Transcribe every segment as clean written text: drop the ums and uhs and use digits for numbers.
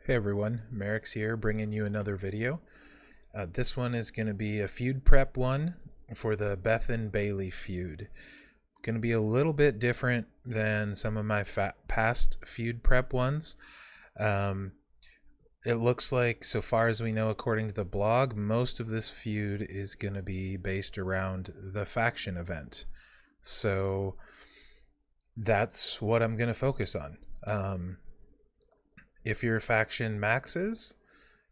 Hey everyone, Mherex here bringing you another video. This one is going to be a feud prep one for the Beth and Bayley feud. Going to be a little bit different than some of my past feud prep ones. It looks like, so far as we know according to the blog, most of this feud is going to be based around the faction event. So that's what I'm going to focus on. If your faction maxes,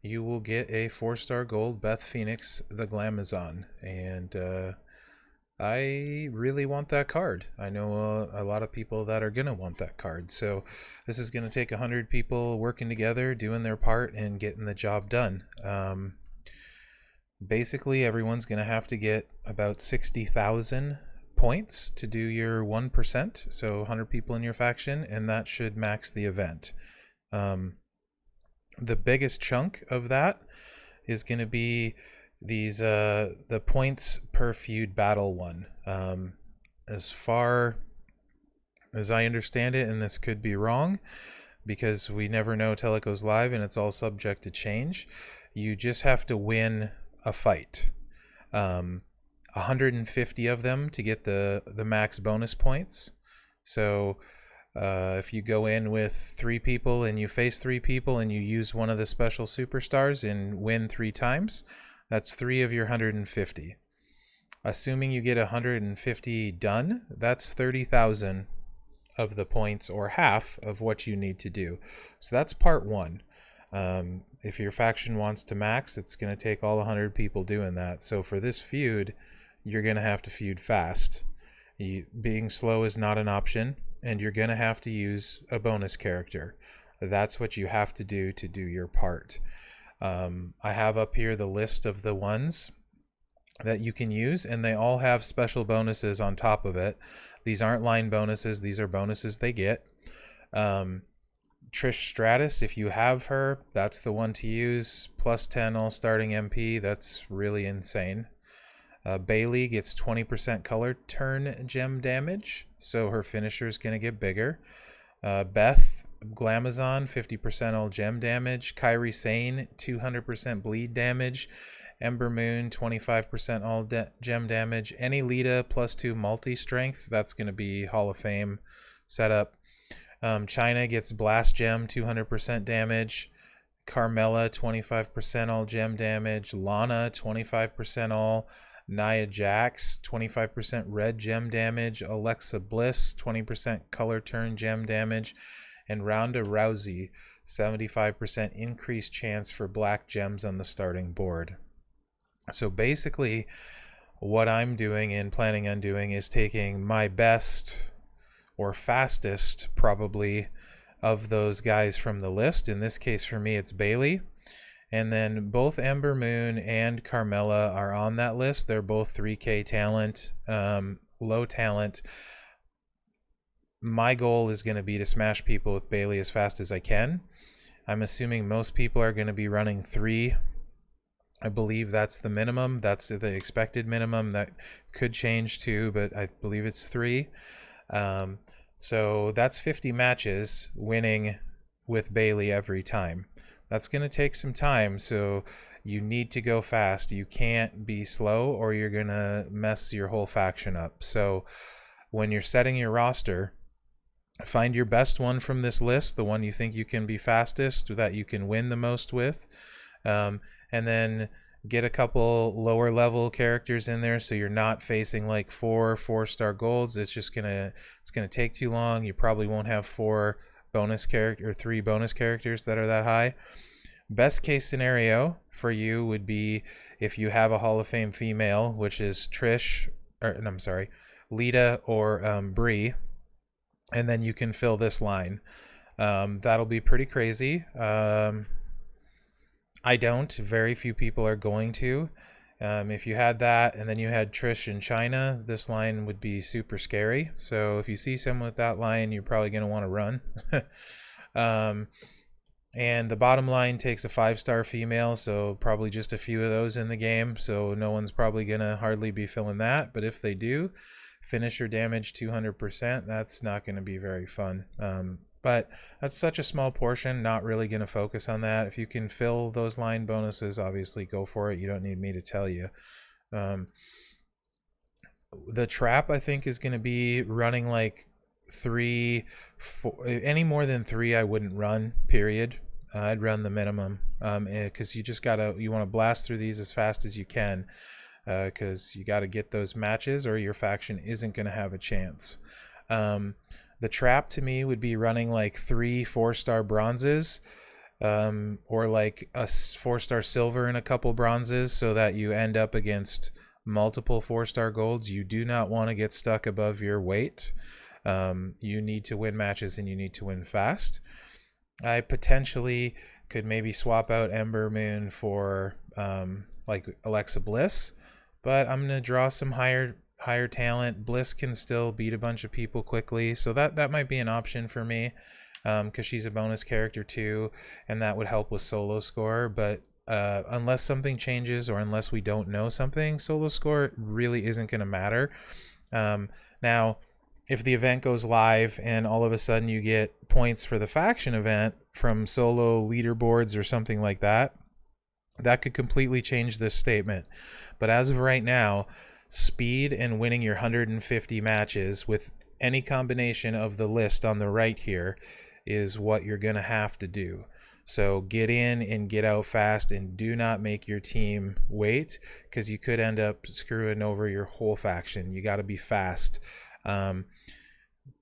you will get a 4-star gold Beth Phoenix the Glamazon, and I really want that card. I know a lot of people that are going to want that card, so this is going to take 100 people working together, doing their part, and getting the job done. Basically, everyone's going to have to get about 60,000 points to do your 1%, so 100 people in your faction, and that should max the event. The biggest chunk of that is going to be these the points per feud battle one. As far as I understand it, and this could be wrong because we never know till it goes live and it's all subject to change, you just have to win a fight. 150 of them to get the max bonus points. So if you go in with 3 people and you face 3 people and you use one of the special superstars and win 3 times, that's 3 of your 150. Assuming you get 150 done, that's 30,000 of the points, or half of what you need to do. So that's part 1. If your faction wants to max, it's going to take all 100 people doing that. So for this feud, you're going to have to feud fast. Being slow is not an option, and you're going to have to use a bonus character. That's what you have to do your part. I have up here the list of the ones that you can use, and they all have special bonuses on top of it. These aren't line bonuses, these are bonuses they get. Trish Stratus, if you have her, that's the one to use. Plus 10 all starting MP, that's really insane. Bayley gets 20% color turn gem damage, so her finisher is going to get bigger. Beth Glamazon, 50% all gem damage. Kairi Sane, 200% bleed damage. Ember Moon, 25% all gem damage. Any Lita, plus 2 multi-strength, that's going to be Hall of Fame setup. China gets Blast Gem, 200% damage. Carmella, 25% all gem damage. Lana, 25% all. Nia Jax, 25% red gem damage. Alexa Bliss, 20% color turn gem damage. And Ronda Rousey, 75% increased chance for black gems on the starting board. So basically, what I'm doing and planning on doing is taking my best or fastest, probably, of those guys from the list. In this case, for me, it's Bayley. And then both Ember Moon and Carmella are on that list. They're both 3K talent, low talent. My goal is going to be to smash people with Bayley as fast as I can. I'm assuming most people are going to be running 3. I believe that's the minimum. That's the expected minimum. That could change too, but I believe it's 3. So that's 50 matches winning with Bayley every time. That's going to take some time, so you need to go fast. You can't be slow or you're going to mess your whole faction up. So when you're setting your roster, find your best one from this list, the one you think you can be fastest, that you can win the most with, and then get a couple lower level characters in there so you're not facing like 4-star golds. It's gonna take too long. You probably won't have 4 bonus character or 3 bonus characters that are that high. Best case scenario for you would be if you have a Hall of Fame female, which is Lita or Brie, and then you can fill this line. That'll be pretty crazy. I don't. Very few people are going to. If you had that and then you had Trish and China, this line would be super scary. So if you see someone with that line, you're probably going to want to run. And the bottom line takes a 5-star female, so probably just a few of those in the game. So no one's probably going to hardly be filling that. But if they do, finisher damage 200%, that's not going to be very fun. But that's such a small portion, not really going to focus on that. If you can fill those line bonuses, obviously go for it. You don't need me to tell you. The trap, I think, is going to be running like 3, 4, any more than 3 I wouldn't run, period. I'd run the minimum, because you want to blast through these as fast as you can, because you got to get those matches or your faction isn't going to have a chance. The trap to me would be running like 3 4-star bronzes, or like a 4-star silver and a couple bronzes, so that you end up against multiple 4-star golds. You do not want to get stuck above your weight. You need to win matches and you need to win fast. I potentially could maybe swap out Ember Moon for like Alexa Bliss, but I'm gonna draw some higher talent. Bliss can still beat a bunch of people quickly, so that might be an option for me, because she's a bonus character too, and that would help with solo score. But unless something changes or unless we don't know something, solo score really isn't going to matter. Now, if the event goes live and all of a sudden you get points for the faction event from solo leaderboards or something like that, that could completely change this statement. But as of right now, speed and winning your 150 matches with any combination of the list on the right here is what you're going to have to do. So get in and get out fast, and do not make your team wait, because you could end up screwing over your whole faction. You got to be fast.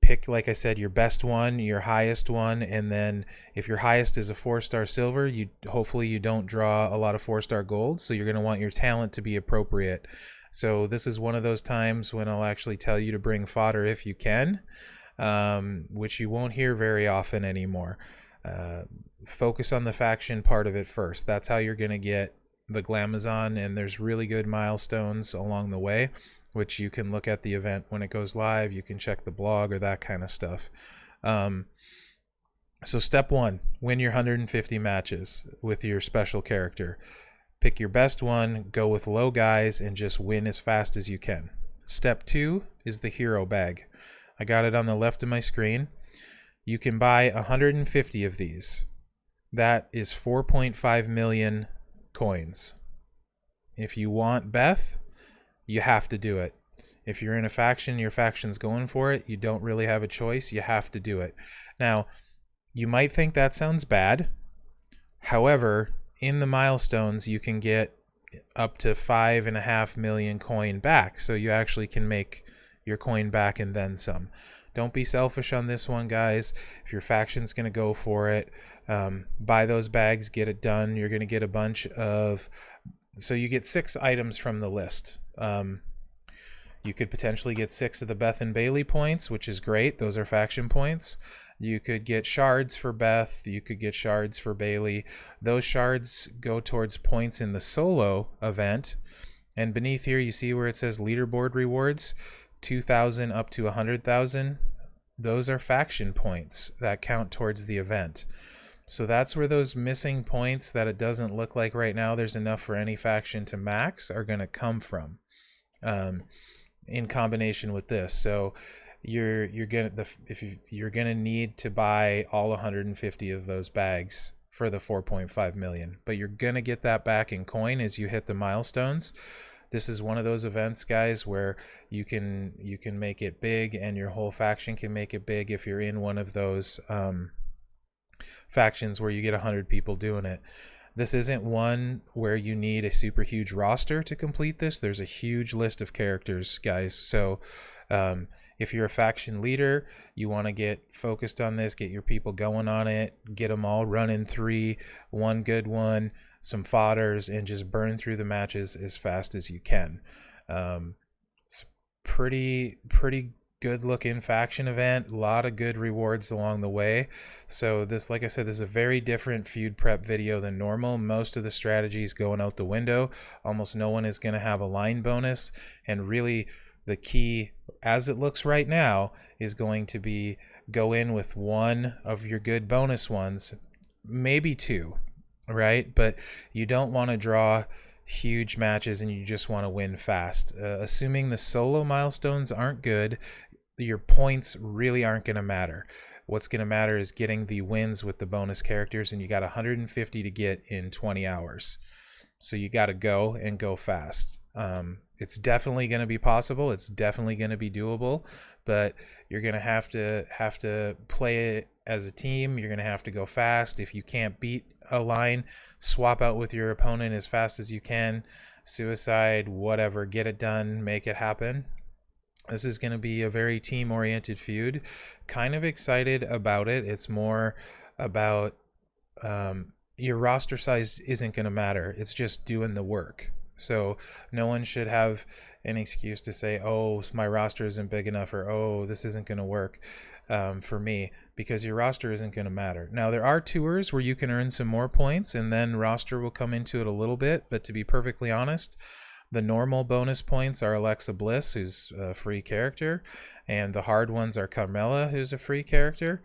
Pick, like I said, your best one, your highest one, and then if your highest is a 4-star silver, hopefully you don't draw a lot of 4-star golds, so you're going to want your talent to be appropriate. So this is one of those times when I'll actually tell you to bring fodder if you can, which you won't hear very often anymore. Focus on the faction part of it first. That's how you're going to get the Glamazon, and there's really good milestones along the way, which you can look at the event when it goes live. You can check the blog or that kind of stuff. So step 1, win your 150 matches with your special character. Pick your best one, go with low guys, and just win as fast as you can. Step 2 is the hero bag. I got it on the left of my screen. You can buy 150 of these. That is 4.5 million coins. If you want Beth, you have to do it. If you're in a faction, your faction's going for it, you don't really have a choice, you have to do it. Now, you might think that sounds bad. However, in the milestones, you can get up to 5.5 million coin back, so you actually can make your coin back and then some. Don't be selfish on this one, guys. If your faction's going to go for it, buy those bags, get it done. You're going to get a bunch of... So you get 6 items from the list. You could potentially get 6 of the Beth and Bayley points, which is great. Those are faction points. You could get shards for Beth. You could get shards for Bayley. Those shards go towards points in the solo event. And beneath here, you see where it says leaderboard rewards, 2,000 up to 100,000. Those are faction points that count towards the event. So that's where those missing points that it doesn't look like right now there's enough for any faction to max are going to come from, in combination with this. So you're gonna need to buy all 150 of those bags for the 4.5 million, but you're gonna get that back in coin as you hit the milestones. This is one of those events, guys, where you can make it big, and your whole faction can make it big if you're in one of those factions where you get 100 people doing it. This isn't one where you need a super huge roster to complete this. There's a huge list of characters, guys. So if you're a faction leader, you want to get focused on this, get your people going on it, get them all running 3, one good one, some fodders, and just burn through the matches as fast as you can. It's pretty good looking faction event, a lot of good rewards along the way. So this, like I said, this is a very different feud prep video than normal. Most of the strategies going out the window. Almost no one is going to have a line bonus, and really the key as it looks right now is going to be go in with one of your good bonus ones, maybe 2, right? But you don't want to draw huge matches and you just want to win fast. Assuming the solo milestones aren't good, your points really aren't going to matter. What's going to matter is getting the wins with the bonus characters, and you got 150 to get in 20 hours. So you got to go and go fast. It's definitely going to be possible. It's definitely going to be doable, but you're going to have to play it as a team. You're going to have to go fast. If you can't beat a line, swap out with your opponent as fast as you can. Suicide, whatever, get it done, make it happen. This is going to be a very team-oriented feud. Kind of excited about it. It's more about your roster size isn't going to matter. It's just doing the work. So no one should have an excuse to say, oh, my roster isn't big enough, or oh, this isn't going to work for me, because your roster isn't going to matter. Now, there are tours where you can earn some more points, and then roster will come into it a little bit. But to be perfectly honest, the normal bonus points are Alexa Bliss, who's a free character, and the hard ones are Carmella, who's a free character.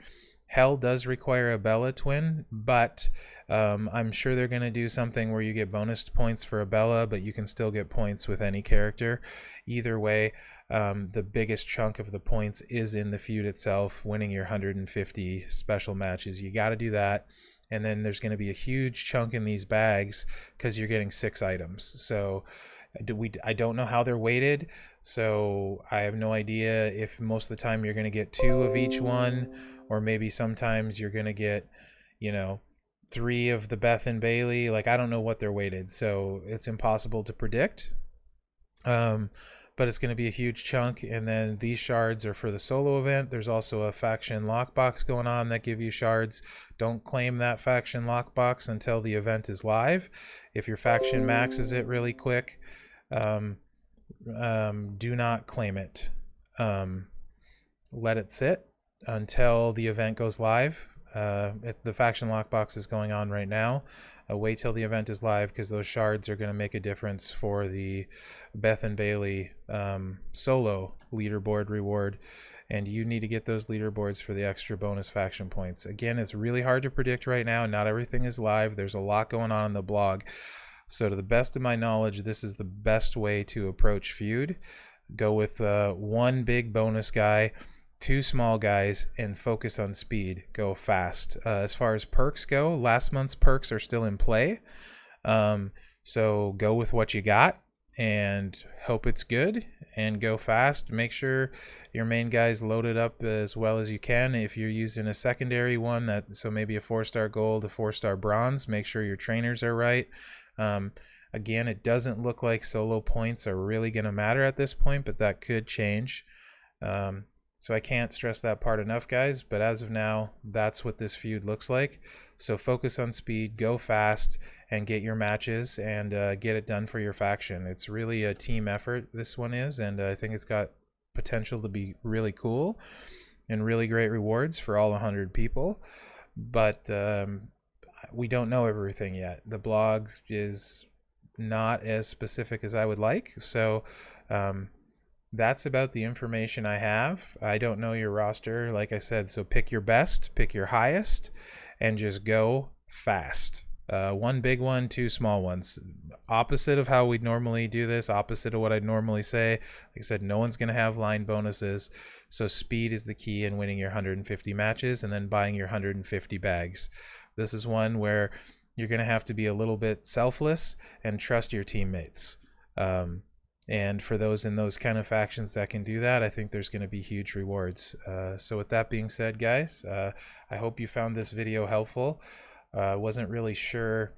Hell does require a Bella twin, but I'm sure they're going to do something where you get bonus points for a Bella, but you can still get points with any character. Either way, the biggest chunk of the points is in the feud itself, winning your 150 special matches. You got to do that. And then there's going to be a huge chunk in these bags because you're getting 6 items. So I don't know how they're weighted, so I have no idea if most of the time you're going to get 2 of each one, or maybe sometimes you're going to get, 3 of the Beth and Bayley. Like, I don't know what they're weighted, so it's impossible to predict. But it's going to be a huge chunk. And then these shards are for the solo event. There's also a faction lockbox going on that give you shards. Don't claim that faction lockbox until the event is live. If your faction maxes it really quick, do not claim it. Let it sit until the event goes live. The faction lockbox is going on right now. Wait till the event is live, because those shards are going to make a difference for the Beth and Bayley solo leaderboard reward, and you need to get those leaderboards for the extra bonus faction points. Again, it's really hard to predict right now. Not everything is live. There's a lot going on in the blog. So to the best of my knowledge, this is the best way to approach Feud. Go with 1 big bonus guy, 2 small guys, and focus on speed. Go fast. As far as perks go, last month's perks are still in play. So go with what you got and hope it's good, and go fast. Make sure your main guy's loaded up as well as you can. If you're using a secondary one, so maybe a 4-star gold, a 4-star bronze, make sure your trainers are right. Again, it doesn't look like solo points are really going to matter at this point, but that could change. So I can't stress that part enough, guys, but as of now, that's what this feud looks like. So focus on speed, go fast, and get your matches, and get it done for your faction. It's really a team effort, this one is, and I think it's got potential to be really cool and really great rewards for all 100 people. But we don't know everything yet. The blog is not as specific as I would like, so that's about the information I have. I don't know your roster, like I said, so pick your best, pick your highest, and just go fast. 1 big one, 2 small ones. Opposite of how we'd normally do this, opposite of what I'd normally say. Like I said, no one's going to have line bonuses, so speed is the key in winning your 150 matches and then buying your 150 bags. This is one where you're going to have to be a little bit selfless and trust your teammates. And for those in those kind of factions that can do that, I think there's going to be huge rewards. So with that being said, guys, I hope you found this video helpful. I wasn't really sure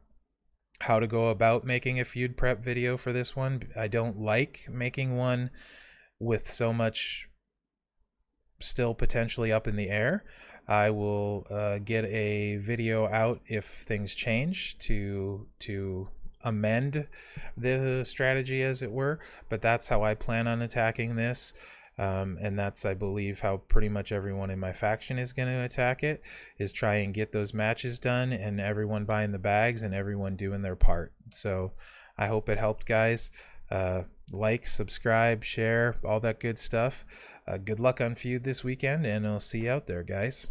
how to go about making a feud prep video for this one. I don't like making one with so much still potentially up in the air. I will get a video out if things change to amend the strategy, as it were, but that's how I plan on attacking this, and that's, I believe, how pretty much everyone in my faction is going to attack it, is try and get those matches done and everyone buying the bags and everyone doing their part. So I hope it helped, guys. Like, subscribe, share, all that good stuff. Good luck on Feud this weekend, and I'll see you out there, guys.